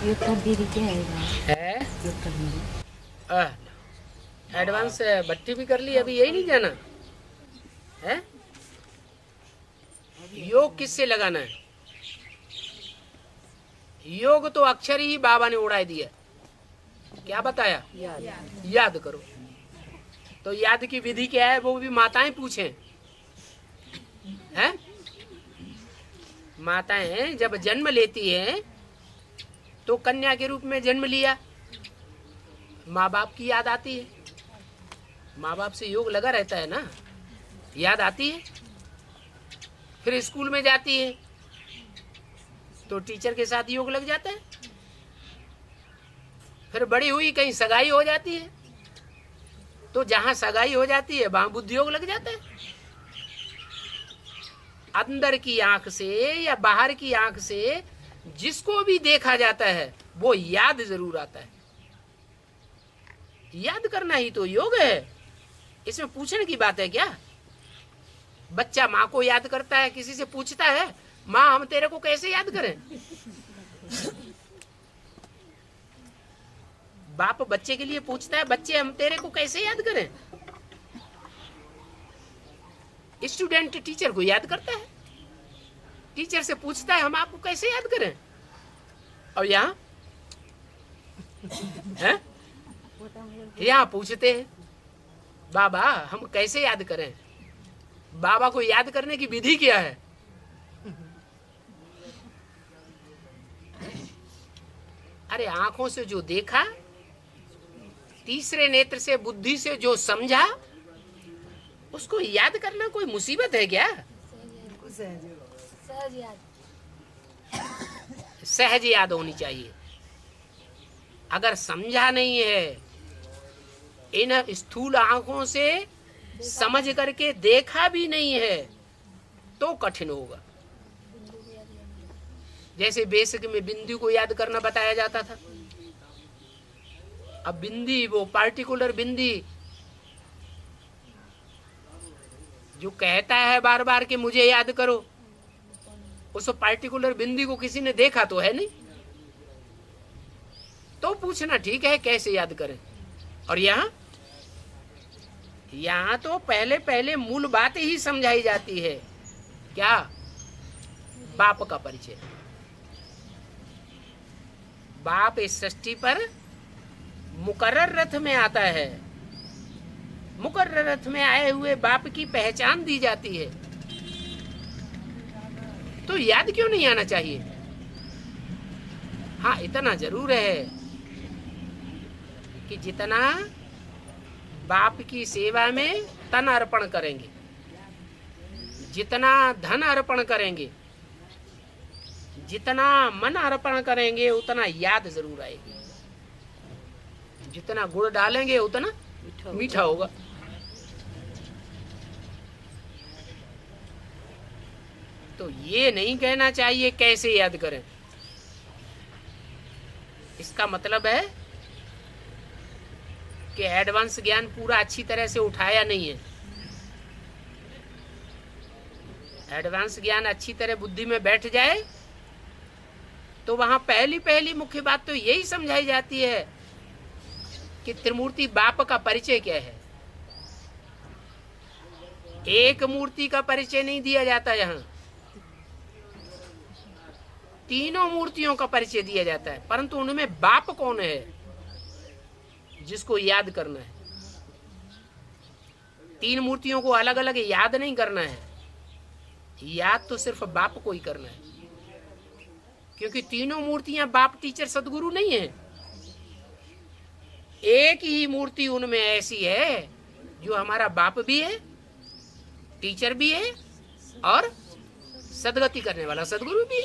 ये दीदी क्या है? एडवांस भट्टी भी कर ली, अभी यही नहीं जाना है। योग किससे लगाना है? योग तो अक्षर ही बाबा ने उड़ा दिया। क्या बताया? याद करो। तो याद की विधि क्या है वो भी माताएं पूछें, हैं? माताएं जब जन्म लेती हैं तो कन्या के रूप में जन्म लिया, माँ बाप की याद आती है। माँ बाप से योग लगा रहता है ना, याद आती है। फिर स्कूल में जाती है तो टीचर के साथ योग लग जाता है। फिर बड़ी हुई कहीं सगाई हो जाती है तो जहां सगाई हो जाती है वहां बुद्धि योग लग जाता है। अंदर की आंख से या बाहर की आंख से जिसको भी देखा जाता है वो याद जरूर आता है। याद करना ही तो योग है। इसमें पूछने की बात है क्या? बच्चा माँ को याद करता है, किसी से पूछता है माँ हम तेरे को कैसे याद करें? बाप बच्चे के लिए पूछता है बच्चे हम तेरे को कैसे याद करें? स्टूडेंट टीचर को याद करता है, टीचर से पूछता है हम आपको कैसे याद करें? और यहाँ पूछते हैं बाबा हम कैसे याद करें? बाबा को याद करने की विधि क्या है? अरे आंखों से जो देखा, तीसरे नेत्र से बुद्धि से जो समझा, उसको याद करना कोई मुसीबत है क्या? सहज याद होनी चाहिए। अगर समझा नहीं है, इन स्थूल आंखों से समझ करके देखा भी नहीं है तो कठिन होगा। जैसे बेसिक में बिंदी को याद करना बताया जाता था। अब बिंदी, वो पार्टिकुलर बिंदी जो कहता है बार बार कि मुझे याद करो, उस पार्टिकुलर बिंदी को किसी ने देखा तो है नहीं। तो पूछना ठीक है कैसे याद करें। और यहाँ तो पहले पहले मूल बात ही समझाई जाती है। क्या? बाप का परिचय। बाप इस सृष्टि पर मुकर्रर रथ में आता है। मुकर्रर रथ में आए हुए बाप की पहचान दी जाती है। तो याद क्यों नहीं आना चाहिए? हाँ इतना जरूर है कि जितना बाप की सेवा में तन अर्पण करेंगे, जितना धन अर्पण करेंगे, जितना मन अर्पण करेंगे, उतना याद जरूर आएगी। जितना गुड़ डालेंगे उतना मीठा होगा। तो ये नहीं कहना चाहिए कैसे याद करें। इसका मतलब है कि एडवांस ज्ञान पूरा अच्छी तरह से उठाया नहीं है। एडवांस ज्ञान अच्छी तरह बुद्धि में बैठ जाए तो वहां पहली पहली मुख्य बात तो यही समझाई जाती है कि त्रिमूर्ति बाप का परिचय क्या है। एक मूर्ति का परिचय नहीं दिया जाता, यहाँ तीनों मूर्तियों का परिचय दिया जाता है। परंतु उनमें बाप कौन है जिसको याद करना है। तीन मूर्तियों को अलग अलग याद नहीं करना है, याद तो सिर्फ बाप को ही करना है। क्योंकि तीनों मूर्तियां बाप टीचर सदगुरु नहीं है। एक ही मूर्ति उनमें ऐसी है जो हमारा बाप भी है, टीचर भी है और सदगति करने वाला सदगुरु भी है।